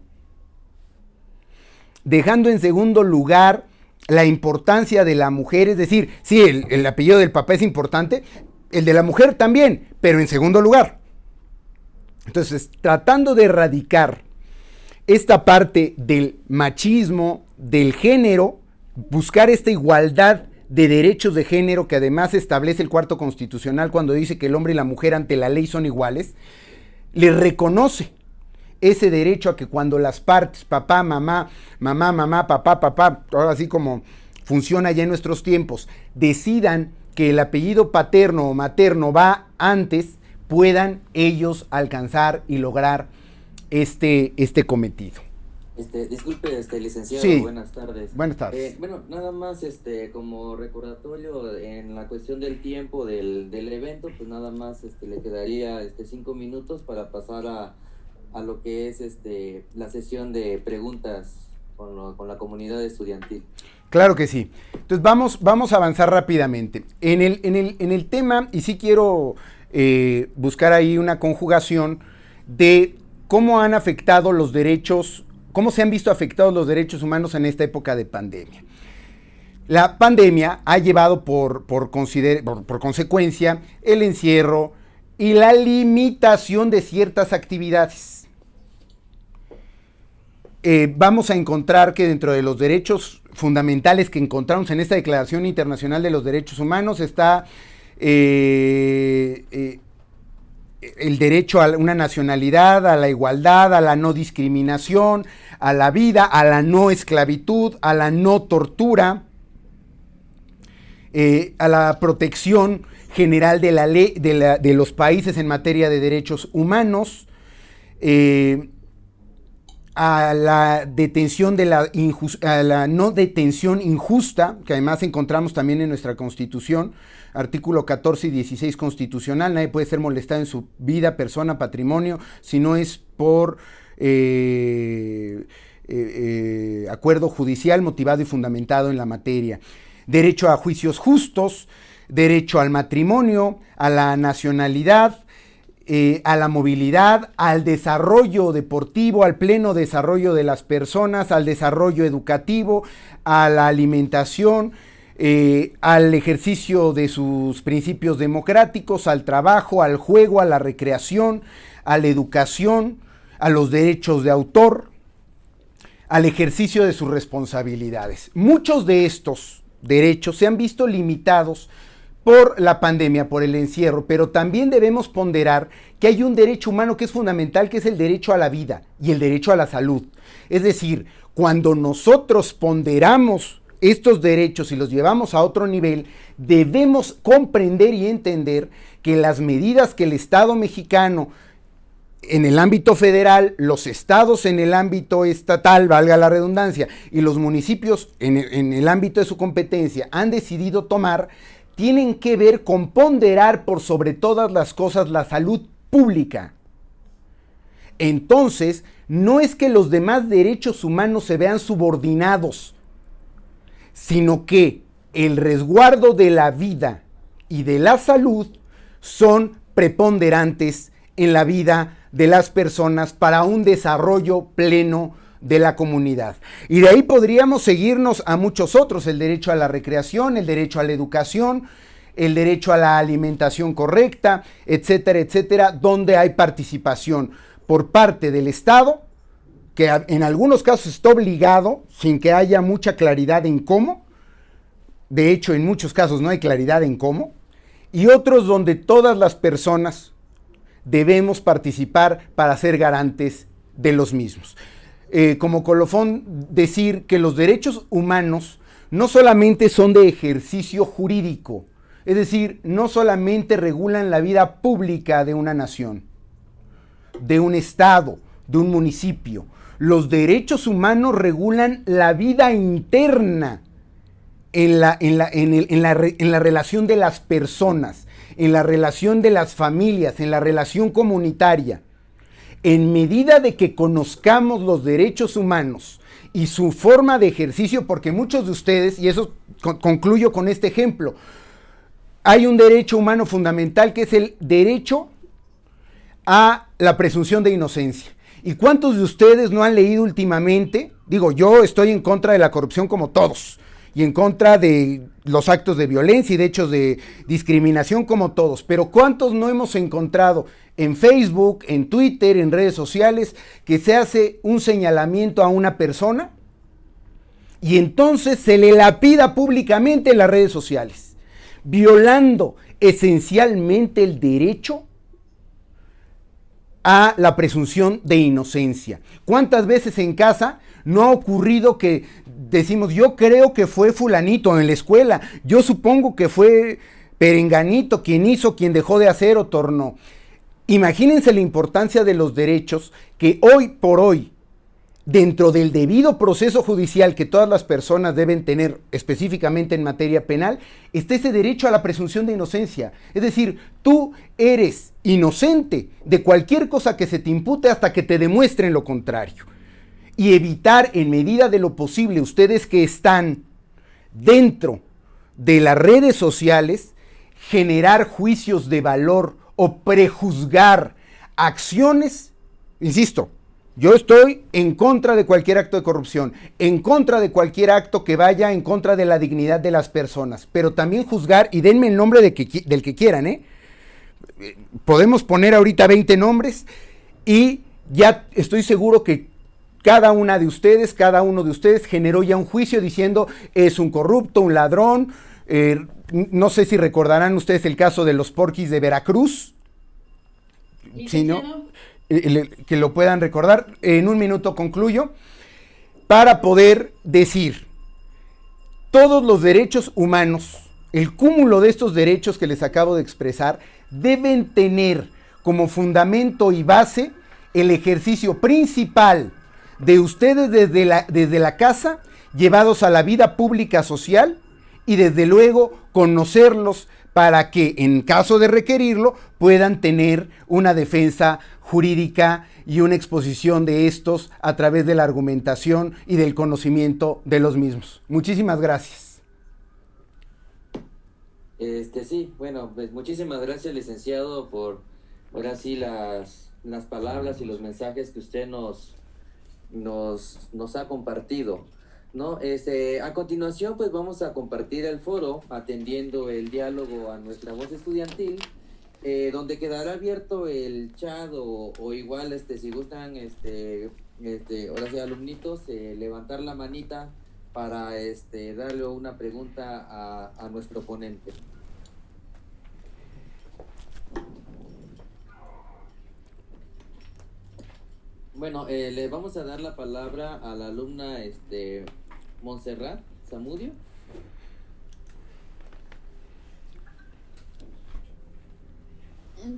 dejando en segundo lugar la importancia de la mujer. Es decir, sí, el apellido del papá es importante, el de la mujer también, pero en segundo lugar. Entonces, tratando de erradicar esta parte del machismo, del género, buscar esta igualdad de derechos de género que además establece el cuarto constitucional cuando dice que el hombre y la mujer ante la ley son iguales, le reconoce ese derecho a que cuando las partes, papá, mamá, papá, ahora así como funciona ya en nuestros tiempos, decidan que el apellido paterno o materno va antes, puedan ellos alcanzar y lograr este cometido. Disculpe, licenciado, sí. Buenas tardes. Buenas tardes. Bueno, nada más como recordatorio en la cuestión del tiempo del evento, pues nada más le quedaría 5 minutos para pasar a lo que es la sesión de preguntas con la comunidad estudiantil. Claro que sí. Entonces vamos a avanzar rápidamente. En el tema, y sí quiero buscar ahí una conjugación de cómo han afectado los derechos, cómo se han visto afectados los derechos humanos en esta época de pandemia. La pandemia ha llevado por consecuencia el encierro y la limitación de ciertas actividades. Vamos a encontrar que dentro de los derechos fundamentales que encontramos en esta Declaración Internacional de los Derechos Humanos está el derecho a una nacionalidad, a la igualdad, a la no discriminación, a la vida, a la no esclavitud, a la no tortura, a la protección general de la ley de los países en materia de derechos humanos, a la detención a la no detención injusta, que además encontramos también en nuestra Constitución, artículo 14 y 16 constitucional. Nadie puede ser molestado en su vida, persona, patrimonio, si no es por acuerdo judicial motivado y fundamentado en la materia. Derecho a juicios justos, derecho al matrimonio, a la nacionalidad, a la movilidad, al desarrollo deportivo, al pleno desarrollo de las personas, al desarrollo educativo, a la alimentación, al ejercicio de sus principios democráticos, al trabajo, al juego, a la recreación, a la educación, a los derechos de autor, al ejercicio de sus responsabilidades. Muchos de estos derechos se han visto limitados por la pandemia, por el encierro, pero también debemos ponderar que hay un derecho humano que es fundamental, que es el derecho a la vida y el derecho a la salud. Es decir, cuando nosotros ponderamos estos derechos y los llevamos a otro nivel, debemos comprender y entender que las medidas que el Estado mexicano en el ámbito federal, los estados en el ámbito estatal, valga la redundancia, y los municipios en el ámbito de su competencia han decidido tomar, tienen que ver con ponderar por sobre todas las cosas la salud pública. Entonces, no es que los demás derechos humanos se vean subordinados, sino que el resguardo de la vida y de la salud son preponderantes en la vida de las personas para un desarrollo pleno de la comunidad. Y de ahí podríamos seguirnos a muchos otros: el derecho a la recreación, el derecho a la educación, el derecho a la alimentación correcta, etcétera, etcétera, donde hay participación por parte del Estado, que en algunos casos está obligado, sin que haya mucha claridad en cómo. De hecho, en muchos casos no hay claridad en cómo, y otros donde todas las personas debemos participar para ser garantes de los mismos. Como colofón, decir que los derechos humanos no solamente son de ejercicio jurídico, es decir, no solamente regulan la vida pública de una nación, de un estado, de un municipio. Los derechos humanos regulan la vida interna en la relación de las personas, en la relación de las familias, en la relación comunitaria. En medida de que conozcamos los derechos humanos y su forma de ejercicio, porque muchos de ustedes, y eso concluyo con este ejemplo, hay un derecho humano fundamental que es el derecho a la presunción de inocencia. ¿Y cuántos de ustedes no han leído últimamente? Digo, yo estoy en contra de la corrupción como todos, y en contra de los actos de violencia y de hechos de discriminación como todos, pero ¿cuántos no hemos encontrado en Facebook, en Twitter, en redes sociales, que se hace un señalamiento a una persona y entonces se le lapida públicamente en las redes sociales, violando esencialmente el derecho a la presunción de inocencia? ¿Cuántas veces en casa no ha ocurrido que decimos, yo creo que fue fulanito en la escuela, yo supongo que fue perenganito quien hizo, quien dejó de hacer o tornó? Imagínense la importancia de los derechos que hoy por hoy, dentro del debido proceso judicial que todas las personas deben tener, específicamente en materia penal, está ese derecho a la presunción de inocencia. Es decir, tú eres inocente de cualquier cosa que se te impute hasta que te demuestren lo contrario. Y evitar en medida de lo posible, ustedes que están dentro de las redes sociales, generar juicios de valor o prejuzgar acciones. Insisto, yo estoy en contra de cualquier acto de corrupción, en contra de cualquier acto que vaya en contra de la dignidad de las personas, pero también juzgar, y denme el nombre del que quieran, podemos poner ahorita 20 nombres y ya estoy seguro que cada uno de ustedes generó ya un juicio diciendo es un corrupto, un ladrón. No sé si recordarán ustedes el caso de los porquis de Veracruz. Si no, que lo puedan recordar. En un minuto concluyo. Para poder decir, todos los derechos humanos, el cúmulo de estos derechos que les acabo de expresar, deben tener como fundamento y base el ejercicio principal de ustedes desde la casa, llevados a la vida pública social, y desde luego conocerlos para que en caso de requerirlo puedan tener una defensa jurídica y una exposición de estos a través de la argumentación y del conocimiento de los mismos. Muchísimas gracias. Sí, bueno, pues muchísimas gracias, licenciado, por ahora sí las palabras y los mensajes que usted nos ha compartido. ¿no? A continuación, pues vamos a compartir el foro atendiendo el diálogo a nuestra voz estudiantil, donde quedará abierto el chat o igual, si gustan, ahora sí, alumnitos, levantar la manita para, darle una pregunta a nuestro ponente. Bueno, le vamos a dar la palabra a la alumna, Montserrat Zamudio.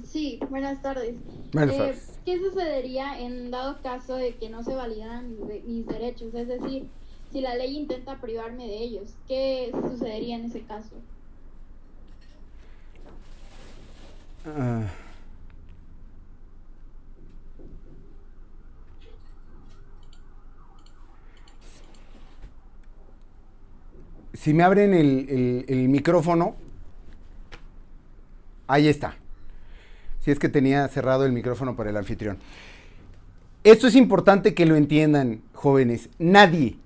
Sí, buenas tardes. Buenas tardes. ¿Qué sucedería en dado caso de que no se validaran mis derechos? Es decir, si la ley intenta privarme de ellos, ¿qué sucedería en ese caso? Si me abren el micrófono, ahí está. Si es que tenía cerrado el micrófono para el anfitrión. Esto es importante que lo entiendan, jóvenes. Nadie,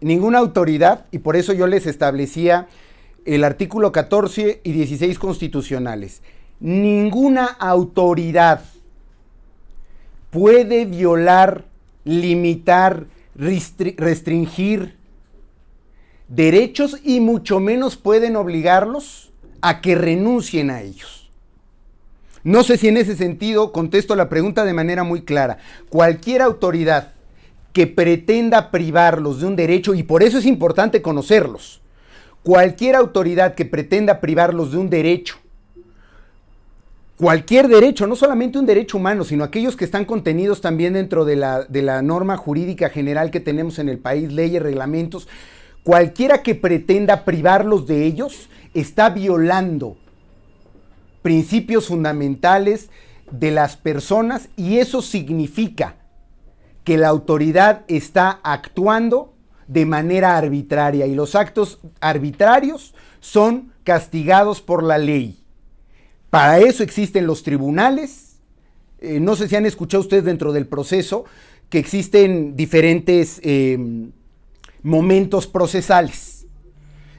ninguna autoridad, y por eso yo les establecía el artículo 14 y 16 constitucionales. Ninguna autoridad puede violar, limitar, restringir derechos y mucho menos pueden obligarlos a que renuncien a ellos. No sé si en ese sentido contesto la pregunta de manera muy clara. Cualquier autoridad que pretenda privarlos de un derecho, y por eso es importante conocerlos, cualquier autoridad que pretenda privarlos de un derecho, cualquier derecho, no solamente un derecho humano, sino aquellos que están contenidos también dentro de la norma jurídica general que tenemos en el país, leyes, reglamentos, cualquiera que pretenda privarlos de ellos está violando principios fundamentales de las personas y eso significa que la autoridad está actuando de manera arbitraria y los actos arbitrarios son castigados por la ley. Para eso existen los tribunales. No sé si han escuchado ustedes dentro del proceso que existen diferentes momentos procesales.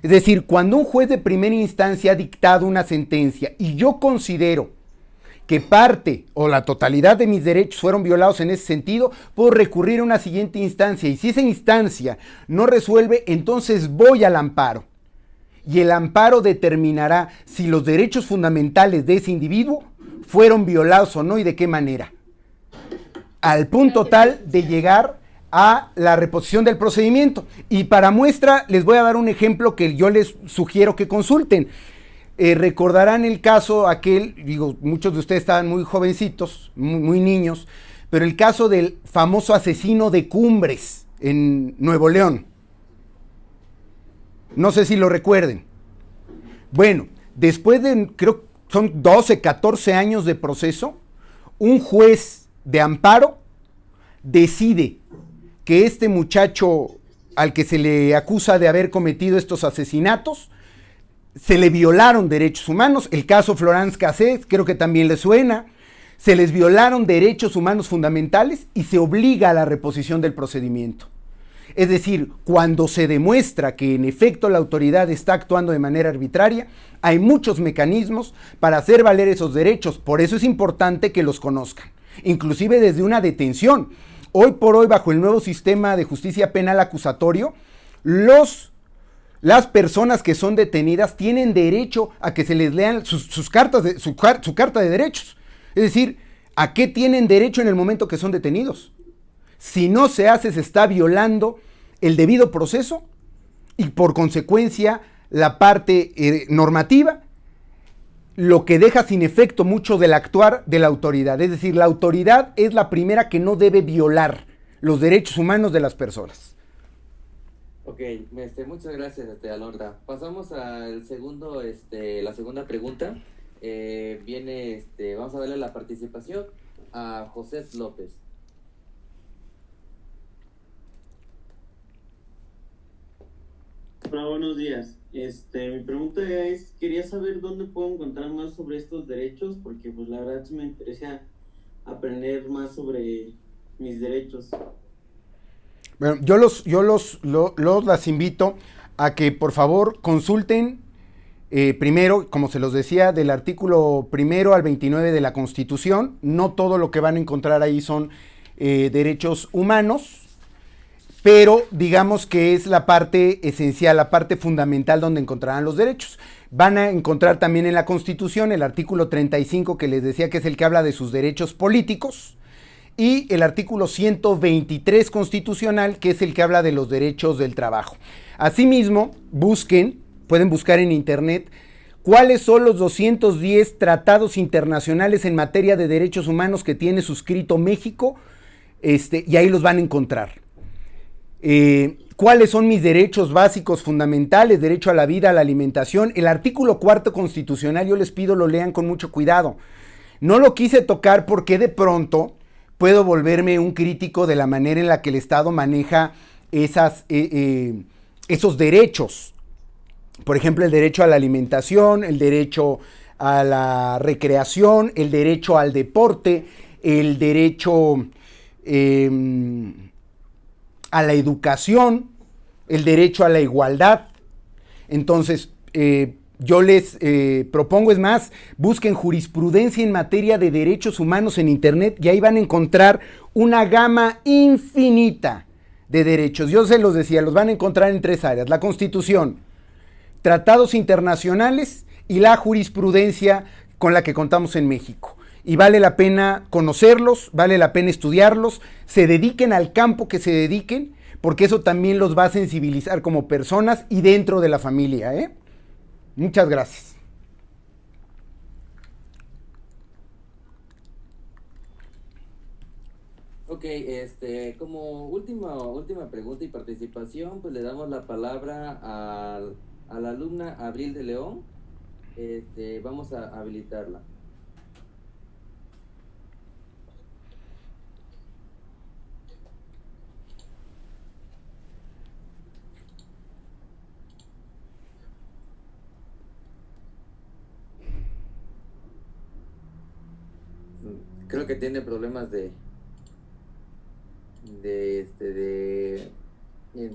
Es decir, cuando un juez de primera instancia ha dictado una sentencia y yo considero que parte o la totalidad de mis derechos fueron violados en ese sentido, puedo recurrir a una siguiente instancia y si esa instancia no resuelve, entonces voy al amparo. Y el amparo determinará si los derechos fundamentales de ese individuo fueron violados o no y de qué manera. Al punto tal de llegar a la reposición del procedimiento. Y para muestra les voy a dar un ejemplo que yo les sugiero que consulten. Recordarán el caso aquel, digo, muchos de ustedes estaban muy jovencitos, muy niños, pero el caso del famoso asesino de Cumbres en Nuevo León. No sé si lo recuerden. Bueno, después de, creo que son 12, 14 años de proceso, un juez de amparo decide que este muchacho al que se le acusa de haber cometido estos asesinatos, se le violaron derechos humanos. El caso Florence Cassés, creo que también le suena. Se les violaron derechos humanos fundamentales y se obliga a la reposición del procedimiento. Es decir, cuando se demuestra que en efecto la autoridad está actuando de manera arbitraria, hay muchos mecanismos para hacer valer esos derechos. Por eso es importante que los conozcan, inclusive desde una detención. Hoy por hoy, bajo el nuevo sistema de justicia penal acusatorio, las personas que son detenidas tienen derecho a que se les lean su carta de derechos. Es decir, ¿a qué tienen derecho en el momento que son detenidos? Si no se hace, se está violando el debido proceso y por consecuencia la parte normativa, lo que deja sin efecto mucho del actuar de la autoridad. Es decir, la autoridad es la primera que no debe violar los derechos humanos de las personas. Ok, muchas gracias, Alondra. Pasamos al segundo, la segunda pregunta. Vamos a darle la participación a José López. Hola, buenos días. Mi pregunta es, quería saber dónde puedo encontrar más sobre estos derechos, porque pues la verdad sí me interesa aprender más sobre mis derechos. Bueno, las invito a que por favor consulten primero, como se los decía, del artículo 1 al 29 de la Constitución. No todo lo que van a encontrar ahí son derechos humanos, pero digamos que es la parte esencial, la parte fundamental donde encontrarán los derechos. Van a encontrar también en la Constitución el artículo 35, que les decía que es el que habla de sus derechos políticos, y el artículo 123 constitucional, que es el que habla de los derechos del trabajo. Asimismo, pueden buscar en internet cuáles son los 210 tratados internacionales en materia de derechos humanos que tiene suscrito México, y ahí los van a encontrar. ¿Cuáles son mis derechos básicos fundamentales? Derecho a la vida, a la alimentación. El artículo 4 constitucional, yo les pido lo lean con mucho cuidado. No lo quise tocar porque de pronto puedo volverme un crítico de la manera en la que el Estado maneja esos derechos. Por ejemplo, el derecho a la alimentación, el derecho a la recreación, el derecho al deporte, el derecho a la educación, el derecho a la igualdad. Entonces, yo les propongo, es más, busquen jurisprudencia en materia de derechos humanos en internet y ahí van a encontrar una gama infinita de derechos. Yo se los decía, los van a encontrar en 3 áreas: la Constitución, tratados internacionales y la jurisprudencia con la que contamos en México. Y vale la pena conocerlos, vale la pena estudiarlos, se dediquen al campo que se dediquen, porque eso también los va a sensibilizar como personas y dentro de la familia, ¿eh? Muchas gracias. Ok, como última pregunta y participación, pues le damos la palabra a la alumna Abril de León. Vamos a habilitarla. Creo que tiene problemas en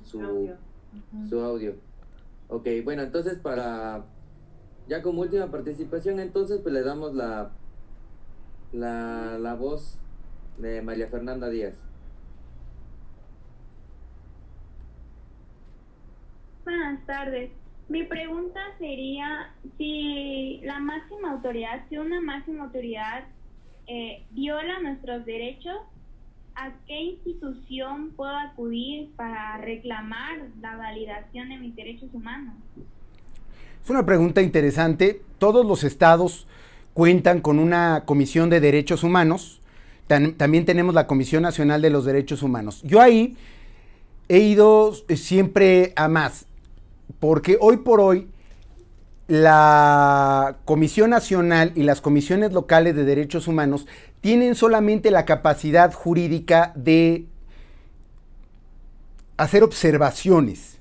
su audio. Ok, bueno, entonces ya como última participación, entonces pues le damos la voz de María Fernanda Díaz. Buenas tardes. Mi pregunta sería si una máxima autoridad viola nuestros derechos, ¿a qué institución puedo acudir para reclamar la validación de mis derechos humanos? Es una pregunta interesante. Todos los estados cuentan con una comisión de derechos humanos. También tenemos la Comisión Nacional de los Derechos Humanos. Yo ahí he ido siempre a más, porque hoy por hoy la Comisión Nacional y las comisiones locales de derechos humanos tienen solamente la capacidad jurídica de hacer observaciones,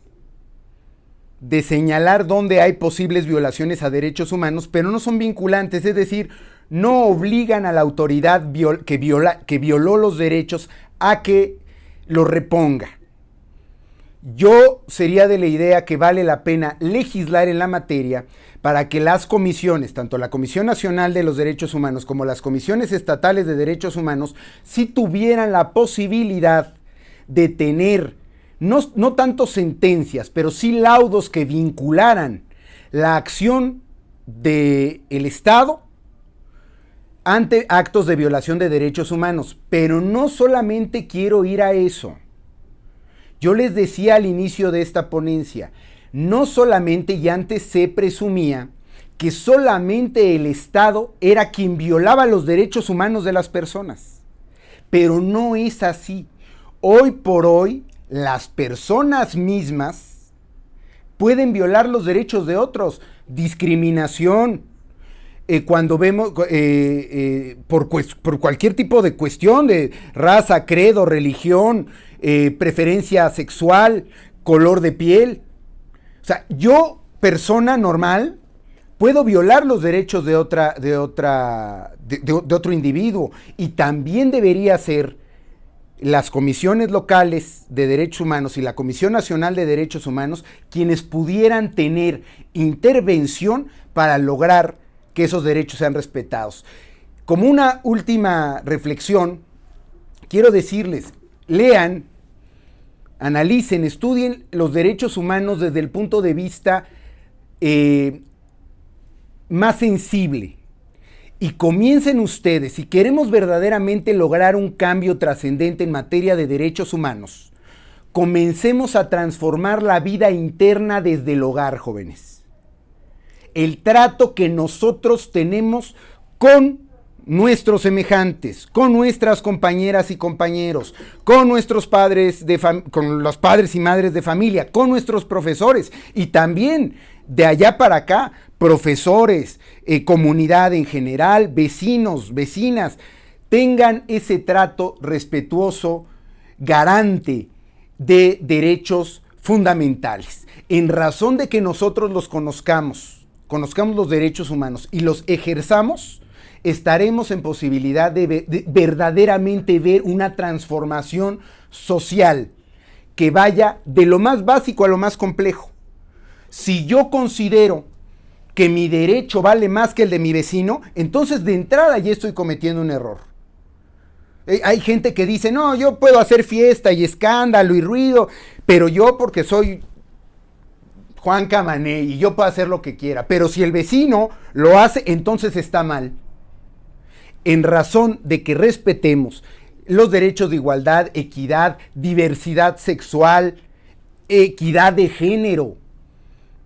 de señalar dónde hay posibles violaciones a derechos humanos, pero no son vinculantes, es decir, no obligan a la autoridad que violó los derechos a que los reponga. Yo sería de la idea que vale la pena legislar en la materia para que las comisiones, tanto la Comisión Nacional de los Derechos Humanos como las comisiones estatales de derechos humanos, sí tuvieran la posibilidad de tener, no tanto sentencias, pero sí laudos que vincularan la acción del Estado ante actos de violación de derechos humanos. Pero no solamente quiero ir a eso. Yo les decía al inicio de esta ponencia, no solamente, y antes se presumía que solamente el Estado era quien violaba los derechos humanos de las personas, pero no es así. Hoy por hoy, las personas mismas pueden violar los derechos de otros. Discriminación, cuando vemos por cualquier tipo de cuestión de raza, credo, religión, preferencia sexual, color de piel. O sea, yo, persona normal, puedo violar los derechos de otro individuo, y también debería ser las comisiones locales de derechos humanos y la Comisión Nacional de Derechos Humanos quienes pudieran tener intervención para lograr que esos derechos sean respetados. Como una última reflexión, quiero decirles, lean, analicen, estudien los derechos humanos desde el punto de vista más sensible. Y comiencen ustedes, si queremos verdaderamente lograr un cambio trascendente en materia de derechos humanos, comencemos a transformar la vida interna desde el hogar, jóvenes. El trato que nosotros tenemos con nuestros semejantes, con nuestras compañeras y compañeros, con nuestros padres, con los padres y madres de familia, con nuestros profesores y también de allá para acá, profesores, comunidad en general, vecinos, vecinas, tengan ese trato respetuoso, garante de derechos fundamentales. En razón de que nosotros los conozcamos los derechos humanos y los ejerzamos, estaremos en posibilidad de verdaderamente ver una transformación social que vaya de lo más básico a lo más complejo. Si yo considero que mi derecho vale más que el de mi vecino, entonces de entrada ya estoy cometiendo un error. Hay gente que dice, no, yo puedo hacer fiesta y escándalo y ruido, pero yo porque soy Juan Camané y yo puedo hacer lo que quiera, pero si el vecino lo hace, entonces está mal. En razón de que respetemos los derechos de igualdad, equidad, diversidad sexual, equidad de género,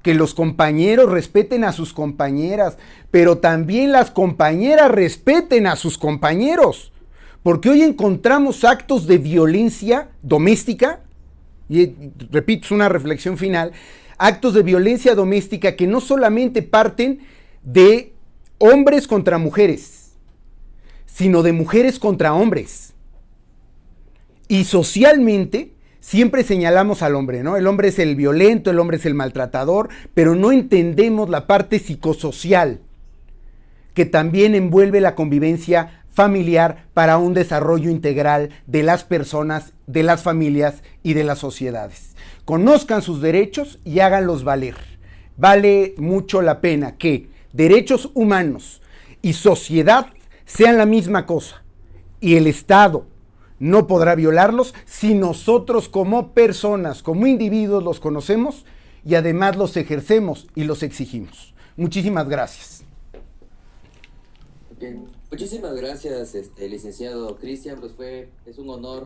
que los compañeros respeten a sus compañeras, pero también las compañeras respeten a sus compañeros, porque hoy encontramos actos de violencia doméstica, y repito, es una reflexión final, actos de violencia doméstica que no solamente parten de hombres contra mujeres, sino de mujeres contra hombres. Y socialmente siempre señalamos al hombre, ¿no? El hombre es el violento, el hombre es el maltratador, pero no entendemos la parte psicosocial que también envuelve la convivencia familiar para un desarrollo integral de las personas, de las familias y de las sociedades. Conozcan sus derechos y háganlos valer. Vale mucho la pena que derechos humanos y sociedad sean la misma cosa, y el Estado no podrá violarlos si nosotros como personas, como individuos los conocemos y además los ejercemos y los exigimos. Muchísimas gracias. Okay. Muchísimas gracias, licenciado Cristian, pues es un honor